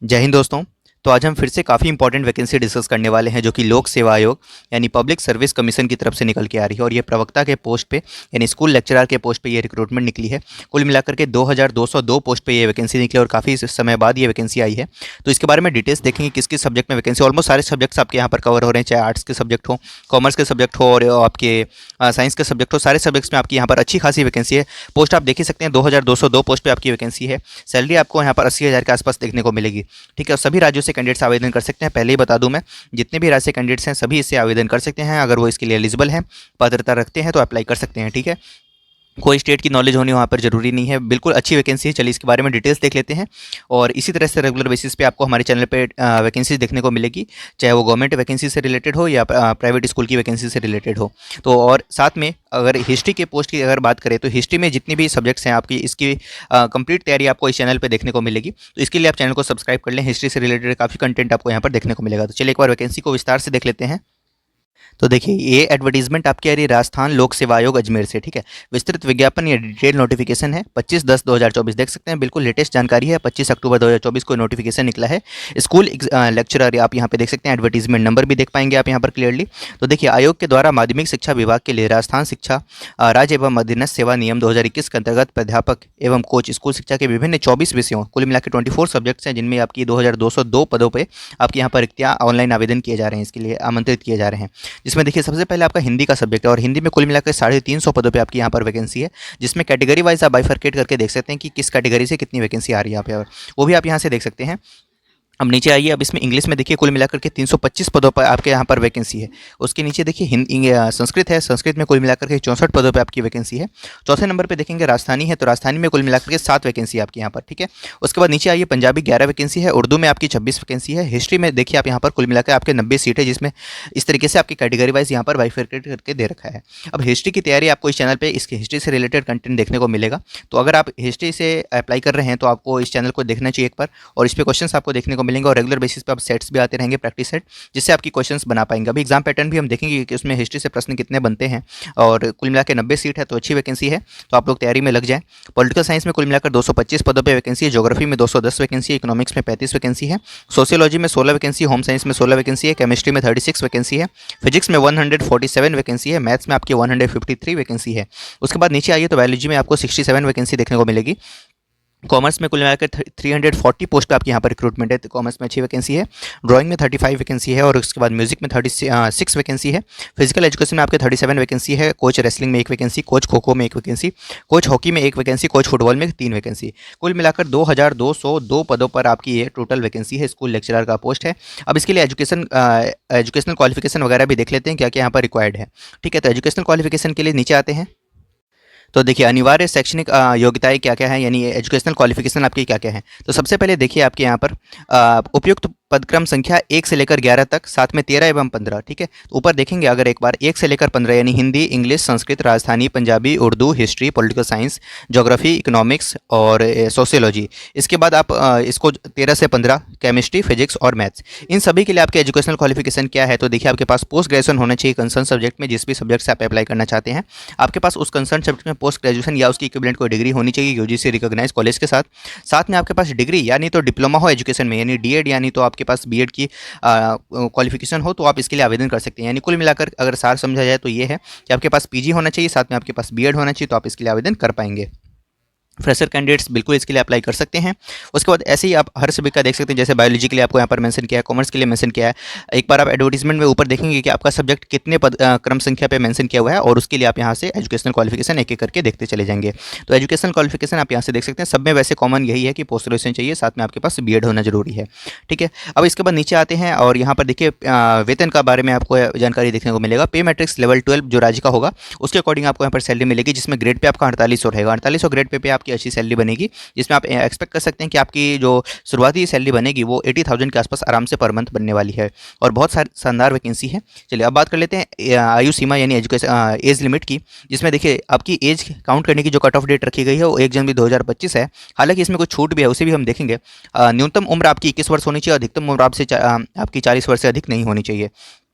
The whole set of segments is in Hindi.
जय हिंद दोस्तों। तो आज हम फिर से काफ़ी इंपॉर्टेंट वैकेंसी डिस्कस करने वाले हैं जो कि लोक सेवा आयोग यानी पब्लिक सर्विस कमीशन की तरफ से निकल के आ रही है और ये प्रवक्ता के पोस्ट पे यानी स्कूल लेक्चरर के पोस्ट पे ये रिक्रूटमेंट निकली है। कुल मिलाकर के 2202 पोस्ट पे ये वैकेंसी निकली और काफ़ी समय बाद ये वैकेंसी आई है। तो इसके बारे में डिटेल्स देखेंगे किस किस सब्जेक्ट में वैकेंसी, ऑलमोस्ट सारे सब्जेक्ट्स आपके यहाँ पर कवर हो रहे हैं, चाहे आर्ट्स के सब्जेक्ट हो, कॉमर्स के सब्जेक्ट हो और आपके साइंस के सब्जेक्ट हो, सारे सब्जेक्ट्स में आपकी यहाँ पर अच्छी खासी वैकेंसी है। पोस्ट आप देख ही सकते हैं 2202 पोस्ट पर आपकी वैकेंसी है। सैलरी आपको यहाँ पर 80,000 के आसपास देखने को मिलेगी। ठीक है, और सभी राज्यों से कैंडिडेट्स आवेदन कर सकते हैं। पहले ही बता दूं मैं, जितने भी राज्य से कैंडिडेट्स हैं सभी इससे आवेदन कर सकते हैं। अगर वो इसके लिए एलिजिबल हैं, पात्रता रखते हैं तो अप्लाई कर सकते हैं। ठीक है, कोई स्टेट की नॉलेज होनी वहाँ पर ज़रूरी नहीं है, बिल्कुल अच्छी वैकेंसी है। चलिए इसके बारे में डिटेल्स देख लेते हैं और इसी तरह से रेगुलर बेसिस पे आपको हमारे चैनल पे वैकेंसीज देखने को मिलेगी, चाहे वो गवर्नमेंट वैकेंसी से रिलेटेड हो या प्राइवेट स्कूल की वैकेंसी से रिलेटेड हो। तो और साथ में अगर हिस्ट्री के पोस्ट की अगर बात करें तो हिस्ट्री में जितनी भी सब्जेक्ट्स हैं आपकी, इसकी कंप्लीट तैयारी आपको इस चैनल पर देखने को मिलेगी। तो इसके लिए आप चैनल को सब्सक्राइब कर लें, हिस्ट्री से रिलेटेड काफ़ी कंटेंट आपको यहाँ पर देखने को मिलेगा। तो चलिए एक बार वैकेंसी को विस्तार से देख लेते हैं। तो देखिए ये एडवर्टीजमेंट आपकी आ रही है राजस्थान लोक सेवा आयोग अजमेर से। ठीक है, विस्तृत विज्ञापन या डिटेल नोटिफिकेशन है 25/10/2024, देख सकते हैं, बिल्कुल लेटेस्ट जानकारी है। 25 अक्टूबर 2024 को नोटिफिकेशन निकला है। स्कूल लेक्चरर आप यहाँ पे देख सकते हैं, एडवर्टीजमेंट नंबर भी देख पाएंगे आप यहाँ पर क्लियरली। तो देखिए आयोग के द्वारा माध्यमिक शिक्षा विभाग के लिए राजस्थान शिक्षा राज्य एवं अधीनस्थ सेवा नियम 2021 के अंतर्गत प्राध्यापक एवं कोच स्कूल शिक्षा के विभिन्न 24 विषयों, कुल मिलाकर 24 सब्जेक्ट्स हैं जिनमें आपकी 2202 पदों पर आपके यहाँ पर रिक्तियाँ ऑनलाइन आवेदन किए जा रहे हैं, इसके लिए आमंत्रित किए जा रहे हैं। जिसमें देखिए सबसे पहले आपका हिंदी का सब्जेक्ट है और हिंदी में कुल मिलाकर 350 पदों पे आपकी यहाँ पर वैकेंसी है, जिसमें कैटेगरी वाइज आप बाइफरकेट करके देख सकते हैं कि किस कैटेगरी से कितनी वैकेंसी आ रही है यहाँ पे, वो भी आप यहाँ से देख सकते हैं। अब नीचे आइए, अब इसमें इंग्लिश में देखिए कुल मिलाकर के 325 पदों पर आपके यहाँ पर वैकेंसी है। उसके नीचे देखिए हिंदी संस्कृत है, संस्कृत में कुल मिलाकर के 64 पदों पर आपकी वैकेंसी है। चौथे नंबर पे देखेंगे राजस्थानी है, तो राजस्थानी में कुल मिलाकर के 7 वैकेंसी है आपके यहाँ पर। ठीक है, उसके बाद नीचे आइए पंजाबी 11 वैकेंसी है, उर्दू में आपकी 26 वैकेंसी है। हिस्ट्री में देखिए आप यहाँ पर कुल मिलाकर आपके 90 सीट है, जिसमें इस तरीके से आपकी कैटेगरी वाइज यहाँ पर बाइफरकेट करके दे रखा है। अब हिस्ट्री की तैयारी आपको इस चैनल पर इसके हिस्ट्री से रिलेटेड कंटेंट देखने को मिलेगा। तो अगर आप हिस्ट्री से अप्लाई कर रहे हैं तो आपको इस चैनल को देखना चाहिए एक बार, और इस पर क्वेश्चन आपको देखने को मिलेंगे और रेगुलर बेसिस पे अब सेट्स भी आते रहेंगे, प्रैक्टिस सेट, जिससे आपकी क्वेश्चंस बना पाएंगे। अभी एग्जाम पैटर्न भी हम देखेंगे कि उसमें हिस्ट्री से प्रश्न कितने बनते हैं और कुल मिलाकर 90 सीट है, तो अच्छी वैकेंसी है, तो आप लोग तैयारी में लग जाएं। पॉलिटिकल साइंस में कुल मिलाकर 225 पदों पे वैकेंसी है, ज्योग्राफी में 210 वैकेंसी है, इकोनॉमिक्स में 35 वैकेंसी है, सोशियोलॉजी में 16 वैकेंसी, होम साइंस में 16 वैकेंसी है, केमिस्ट्री में 36 वैकेंसी है, फिजिक्स में 147 वैकेंसी है, मैथ्स में आपकी 153 वैकेंसी है। उसके बाद नीचे आइए तो बायोलॉजी में आपको 67 वैकेंसी देखने को मिलेगी। कॉमर्स में कुल मिलाकर 340 पोस्ट पे आपकी यहाँ पर रिक्रूटमेंट है, तो कॉमर्स में अच्छी वैकेंसी है। ड्राइंग में 35 वैकेंसी है और उसके बाद म्यूजिक में 36 वैकेंसी है। फिजिकल एजुकेशन में आपके 37 वैकेंसी है। कोच रेसलिंग में 1 वैकेंसी, कोच खो खो में 1 वैकेंसी, कोच हॉकी में 1 वैकेंसी, कोच फुटबॉल में 3 वैकेंसी। कुल मिलाकर 2202 पदों पर आपकी ये टोटल वैकेंसी है, स्कूल लेक्चरर का पोस्ट है। अब इसके लिए एजुकेशनल क्वालिफिकेशन वगैरह भी देख लेते हैं क्या क्या यहाँ पर रिक्वायर्ड है। ठीक है, तो एजुकेशनल क्वालिफिकेशन के लिए नीचे आते हैं। तो देखिए अनिवार्य शैक्षणिक योग्यताएं क्या क्या है, यानी एजुकेशनल क्वालिफिकेशन आपकी क्या क्या है। तो सबसे पहले देखिए आपके यहाँ पर उपयुक्त पदक्रम संख्या 1 से लेकर 11 तक, साथ में 13 एवं 15। ठीक है, तो ऊपर देखेंगे अगर एक बार 1 से लेकर 15 यानी Hindi, English, Sanskrit, Rajasthani, Punjabi, Urdu, history, political science, geography, economics और सोशियोलॉजी। इसके बाद आप इसको 13 से 15 केमिस्ट्री, फिजिक्स और मैथ्स, इन सभी के लिए आपके एजुकेशनल क्वालिफिकेशन क्या है। तो देखिए आपके पास पोस्ट ग्रेजुएशन होना चाहिए कंसर्न सब्जेक्ट में, जिस भी सब्जेक्ट से आप अप्लाई करना चाहते हैं। आपके पास उस कंसर्न सब्जेक्ट में पोस्ट ग्रेजुएशन या उसकी इक्विवेलेंट कोई डिग्री होनी चाहिए यूजीसी रिकॉग्नाइज कॉलेज के साथ। साथ में आपके पास डिग्री यानी तो डिप्लोमा हो एजुकेशन में, यानी डीएड, यानी तो आपके पास बीएड की क्वालिफिकेशन हो, तो आप इसके लिए आवेदन कर सकते हैं। यानी कुल मिलाकर अगर सार समझा जाए तो ये है कि आपके पास पीजी होना चाहिए, साथ में आपके पास बीएड होना चाहिए, तो आप इसके लिए आवेदन कर पाएंगे। फ्रेशर कैंडिडेट्स बिल्कुल इसके लिए अप्लाई कर सकते हैं। उसके बाद ऐसे ही आप हर सभी का देख सकते हैं, जैसे बायोलॉजी के लिए आपको यहाँ पर मेंशन किया है, कॉमर्स के लिए मेंशन किया है। एक बार आप एडवर्टीजमेंट में ऊपर देखेंगे कि आपका सब्जेक्ट कितने क्रम संख्या पे मेंशन किया हुआ है, और उसके लिए आप यहाँ से एजुकेशनल क्वालिफिकेशन एक एक करके देखते चले जाएंगे। तो एजुकेशनल क्वालिफिकेशन आप यहाँ से देख सकते हैं, सब में वैसे कॉमन यही है कि पोस्ट ग्रेजुएशन चाहिए, साथ में आपके पास बीएड होना जरूरी है। ठीक है, अब इसके बाद नीचे आते हैं और यहाँ पर देखिए वेतन का बारे में आपको जानकारी देखने को मिलेगा। पे मैट्रिक्स लेवल 12 जो राज्य का होगा उसके अकॉर्डिंग आपको यहाँ पर सैलरी मिलेगी, जिसमें ग्रेड पे आपका 4800 रहेगा। 4800 ग्रेड पे आपकी अच्छी सैलरी बनेगी, जिसमें आप एक्सपेक्ट कर सकते हैं कि आपकी जो शुरुआती सैलरी बनेगी वो 80,000 के आसपास आराम से पर मंथ बनने वाली है, और बहुत शानदार वैकेंसी है। चलिए अब बात कर लेते हैं आयु सीमा यानी एजुकेशन एज लिमिट की, जिसमें देखिए आपकी एज काउंट करने की जो कट ऑफ डेट रखी गई है वो 1 जनवरी 2025 है। हालांकि इसमें कुछ छूट भी है, उसे भी हम देखेंगे। न्यूनतम उम्र आपकी 21 वर्ष होनी चाहिए, अधिकतम उम्र आपसे आपकी 40 वर्ष से अधिक नहीं होनी चाहिए।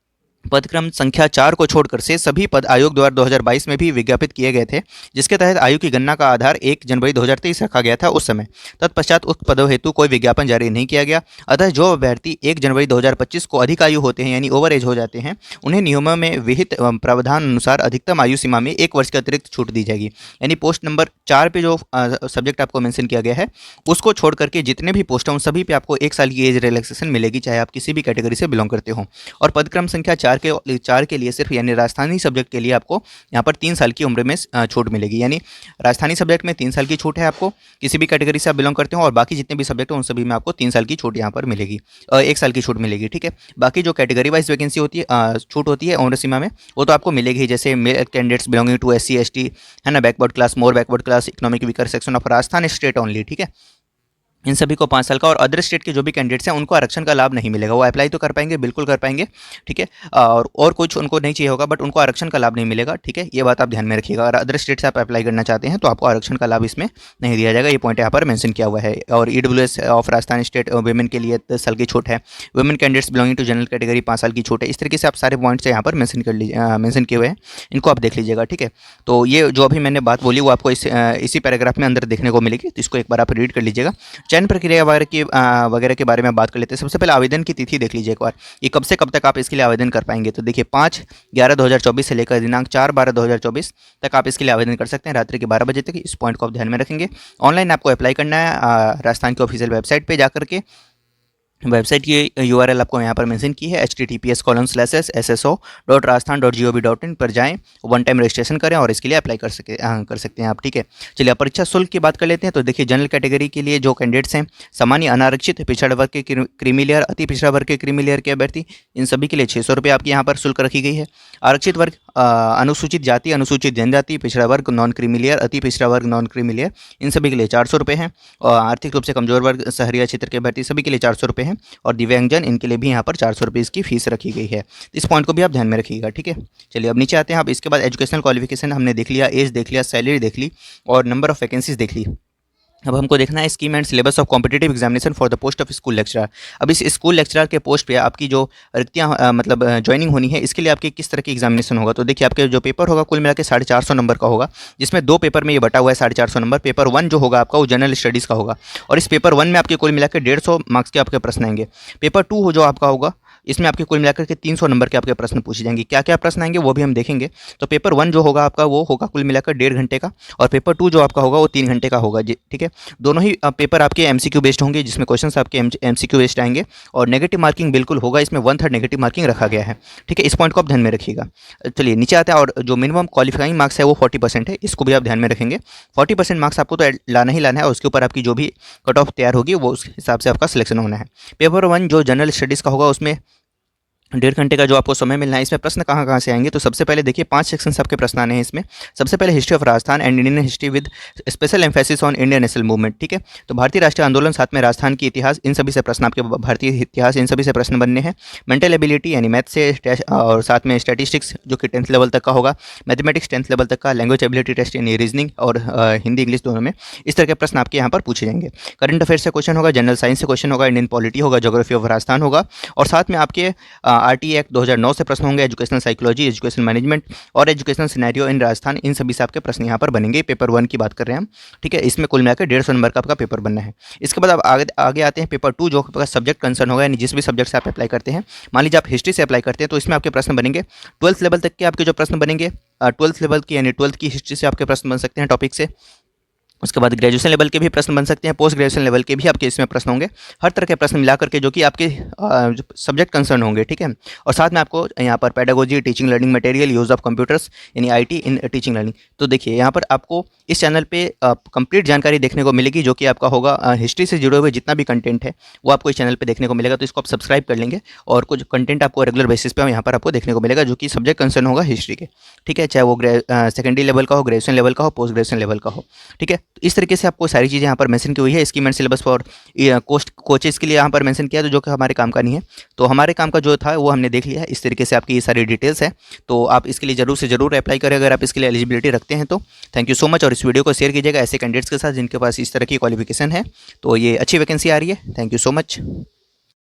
पदक्रम संख्या 4 को छोड़कर से सभी पद आयोग द्वारा 2022 में भी विज्ञापित किए गए थे, जिसके तहत आयोग की गणना का आधार 1 जनवरी 2023 रखा गया था उस समय। तत्पश्चात उक्त पदों हेतु कोई विज्ञापन जारी नहीं किया गया। अतः जो अभ्यर्थी 1 जनवरी 2025 को अधिक आयु होते हैं यानी ओवर एज हो जाते हैं, उन्हें नियमों में विहित प्रावधान अनुसार अधिकतम आयु सीमा में 1 वर्ष की अतिरिक्त छूट दी जाएगी। यानी पोस्ट नंबर 4 पे जो सब्जेक्ट आपको मेंशन किया गया है, उसको छोड़ करके जितने भी पोस्ट हैं उन सभी पे आपको 1 साल की एज रिलैक्सेशन मिलेगी, चाहे आप किसी भी कैटेगरी से बिलोंग करते हो। और पदक्रम संख्या 4 के लिए सिर्फ यानी राजस्थानी सब्जेक्ट के लिए आपको यहाँ पर 3 साल की उम्र में छूट मिलेगी। यानी राजस्थानी सब्जेक्ट में 3 साल की छूट है आपको, किसी भी कैटेगरी से आप बिलोंग करते हो, और बाकी जितने भी सब्जेक्ट हैं उन सभी में आपको 3 साल की छूट यहाँ पर मिलेगी, 1 साल की छूट मिलेगी। ठीक है, बाकी जो कैटेगरी वाइज वैकेंसी होती है, छूट होती है उम्र सीमा में, वो तो आपको मिलेगी, जैसे male candidates belonging to SC ST है ना, backward class, more backward class, economic weaker section of Rajasthan state only. ठीक है, इन सभी को 5 साल का, और अदर स्टेट के जो भी कैंडिडेट्स हैं उनको आरक्षण का लाभ नहीं मिलेगा। वो अप्लाई तो कर पाएंगे, बिल्कुल कर पाएंगे, ठीक है, और कुछ उनको नहीं चाहिए होगा, बट उनको आरक्षण का लाभ नहीं मिलेगा। ठीक है, ये बात आप ध्यान में रखिएगा। अगर अदर स्टेट से आप अप्लाई करना चाहते हैं तो आपको आरक्षण का लाभ इसमें नहीं दिया जाएगा, ये पॉइंट यहाँ पर मेंशन किया हुआ है। और EWS of Rajasthan state women के लिए 10 साल की छूट है, women candidates belonging to general category 5 साल की छूट है। इस तरीके से आप सारे पॉइंट्स यहाँ पर मेंशन किए हुए हैं, इनको आप देख लीजिएगा। ठीक है, तो ये जो अभी मैंने बात बोली वो आपको इसी पैराग्राफ में अंदर देखने को मिलेगी, तो इसको एक बार आप रीड कर लीजिएगा। चयन प्रक्रिया वगैरह के बारे में बात कर लेते हैं। सबसे पहले आवेदन की तिथि देख लीजिए एक बार, ये कब से कब तक आप इसके लिए आवेदन कर पाएंगे। तो देखिए 5/11/2024 से लेकर दिनांक 4/12/2024 तक आप इसके लिए आवेदन कर सकते हैं, रात्रि के 12 बजे तक। इस पॉइंट को आप ध्यान में रखेंगे। ऑनलाइन आपको अप्लाई करना है राजस्थान की ऑफिशियल वेबसाइट पर जाकर के। वेबसाइट की URL आपको यहाँ पर मेंशन की है, https://sso.rajasthan.gov.in पर जाएं, वन टाइम रजिस्ट्रेशन करें और इसके लिए अप्लाई कर सकते हैं आप। ठीक है, चलिए परीक्षा शुल्क की बात कर लेते हैं। तो देखिए जनरल कैटेगरी के लिए जो कैंडिडेट्स हैं, सामान्य, अनारक्षित, पिछड़ा वर्ग के क्रीमी लेयर, अति पिछड़ा वर्ग के क्रीमी लेयर के अभ्यर्थी, इन सभी के लिए 600 रुपये आपकी यहाँ पर शुल्क रखी गई है। आरक्षित वर्ग, अनुसूचित जाति, अनुसूचित जनजाति, पिछड़ा वर्ग, नॉन क्रीमी लेयर, अति पिछड़ा वर्ग, नॉन क्रीमी लेयर, इन सभी के लिए 400 रुपये हैं। और आर्थिक रूप से कमजोर वर्ग, शहरी क्षेत्र के अभ्यर्थी, सभी के लिए 400 रुपये हैं। और दिव्यांगजन, इनके लिए भी यहाँ पर 400 रुपये इसकी फीस रखी गई है। इस पॉइंट को भी आप ध्यान में रखिएगा। ठीक है, चलिए अब नीचे आते हैं। अब इसके बाद एजुकेशनल क्वालिफिकेशन हमने देख लिया, एज देख लिया, सैलरी देख ली, और नंबर ऑफ वैकेंसीज देख ली। अब हमको देखना है scheme and syllabus of competitive examination for the post of school lecturer. अब इस स्कूल लेक्चरर के पोस्ट पे आपकी जो रिक्तियाँ मतलब ज्वाइनिंग होनी है, इसके लिए आपकी किस तरह की एग्जामिनेशन होगा। तो देखिए आपके जो पेपर होगा कुल मिला के 450 नंबर का होगा, जिसमें 2 पेपर में ये बटा हुआ है 450 नंबर। पेपर 1 जो होगा आपका वो जनरल स्टडीज़ का होगा, और इस पेपर 1 में आपके कुल मिला के 150 मार्क्स के आपके प्रश्न आएंगे। पेपर 2 हो जो आपका होगा, इसमें आपके कुल मिलाकर के 300 नंबर के आपके प्रश्न पूछे जाएंगे। क्या क्या प्रश्न आएंगे वो भी हम देखेंगे। तो पेपर 1 जो होगा आपका वो होगा कुल मिलाकर 1.5 घंटे का, और पेपर 2 जो आपका होगा वो 3 घंटे का होगा जी। ठीक है, दोनों ही पेपर आपके MCQ बेस्ड होंगे, जिसमें क्वेश्चंस आपके MCQ बेस्ड आएंगे, और नेगेटिव मार्किंग बिल्कुल होगा, इसमें 1/3 नेगेटिव मार्किंग रखा गया है। ठीक है, इस पॉइंट को आप ध्यान में रखिएगा। चलिए नीचे आते हैं, और जो मिनिमम क्वालिफाइंग मार्क्स है वो 40% है, इसको भी आप ध्यान में रखेंगे। 40% मार्क्स आपको तो लाना ही लाना है, और उसके ऊपर आपकी जो भी कट ऑफ तैयार होगी वो उस हिसाब से आपका सिलेक्शन होना है। पेपर 1 जो जनरल स्टडीज़ का होगा उसमें 1.5 घंटे का जो आपको समय मिलना है। इसमें प्रश्न कहाँ कहाँ से आएंगे, तो सबसे पहले देखिए 5 सेक्शन आपके प्रश्न आने हैं इसमें। सबसे पहले history of Rajasthan and Indian history with special emphasis on Indian national movement. ठीक है, तो भारतीय राष्ट्रीय आंदोलन, साथ में राजस्थान की इतिहास, इन सभी से प्रश्न आपके भारतीय इतिहास, इन सभी से प्रश्न बनने हैं। मेंटल एबिलिटी यानी मैथ से, और साथ में स्टैटिस्टिक्स जो कि 10th लेवल तक का होगा, मैथमेटिक्स 10th लेवल तक का, लैंग्वेज एबिलिटी टेस्ट यानी रीजनिंग और हिंदी इंग्लिश दोनों में, इस तरह के प्रश्न आपके यहाँ पर पूछे जाएंगे। करंट अफेयर से क्वेश्चन होगा, जनरल साइंस से क्वेश्चन होगा, इंडियन पॉलिटी होगा, ज्योग्राफी ऑफ राजस्थान होगा, और साथ में आपके RT एक्ट 2009 से प्रश्न होंगे, एजुकेशनल साइकोलॉजी, एजुकेशन मैनेजमेंट और एजुकेशनल सिनेरियो इन राजस्थान, इन सभी से आपके प्रश्न यहाँ पर बनेंगे। पेपर 1 की बात कर रहे हैं हम। ठीक है, इसमें कुल मिलाकर 150 नंबर का आपका पेपर बनना है। इसके बाद आप आगे आते हैं पेपर 2 जो आपका सब्जेक्ट कंसर्न होगा, यानी जिस भी सब्जेक्ट से आप अप्लाई करते हैं। मान लीजिए आप हिस्ट्री से अप्लाई करते हैं, तो इसमें आपके प्रश्न बनेंगे 12th लेवल तक के आपके जो प्रश्न बनेंगे, 12th लेवल की यानी 12th की हिस्ट्री से आपके प्रश्न बन सकते हैं टॉपिक से। उसके बाद ग्रेजुएशन लेवल के भी प्रश्न बन सकते हैं, पोस्ट ग्रेजुएशन लेवल के भी आपके इसमें प्रश्न होंगे। हर तरह के प्रश्न मिला करके जो कि आपके सब्जेक्ट कंसर्न होंगे। ठीक है, और साथ में आपको यहाँ पर pedagogy, teaching learning material, use of computers यानी IT इन टीचिंग लर्निंग। तो देखिए यहाँ पर आपको इस चैनल पे कंप्लीट जानकारी देखने को मिलेगी, जो कि आपका होगा हिस्ट्री से जुड़े हुए जितना भी कंटेंट है वो आपको इस चैनल पर देखने को मिलेगा। तो इसको आप सब्सक्राइब कर लेंगे, और कुछ कंटेंट आपको रेगुलर बेसिस पे यहाँ पर आपको देखने को मिलेगा, जो कि सब्जेक्ट कंसर्न होगा हिस्ट्री के। ठीक है, चाहे वो सेकेंडरी लेवल का हो, ग्रेजुएशन लेवल का हो, पोस्ट ग्रेजुएशन लेवल का हो। ठीक है, तो इस तरीके से आपको सारी चीज़ें यहाँ पर मेंशन की हुई है। Scheme and syllabus for coaches के लिए यहाँ पर मेंशन किया, तो जो कि हमारे काम का नहीं है। तो हमारे काम का जो था वो हमने देख लिया है। इस तरीके से आपकी ये सारी डिटेल्स है, तो आप इसके लिए जरूर से जरूर अप्लाई करें अगर आप इसके लिए एलिजिबिलिटी रखते हैं तो। थैंक यू सो मच, और इस वीडियो को शेयर कीजिएगा ऐसे कैंडिडेट्स के साथ जिनके पास इस तरह की क्वालिफिकेशन है। तो ये अच्छी वैकेंसी आ रही है। Thank you so much.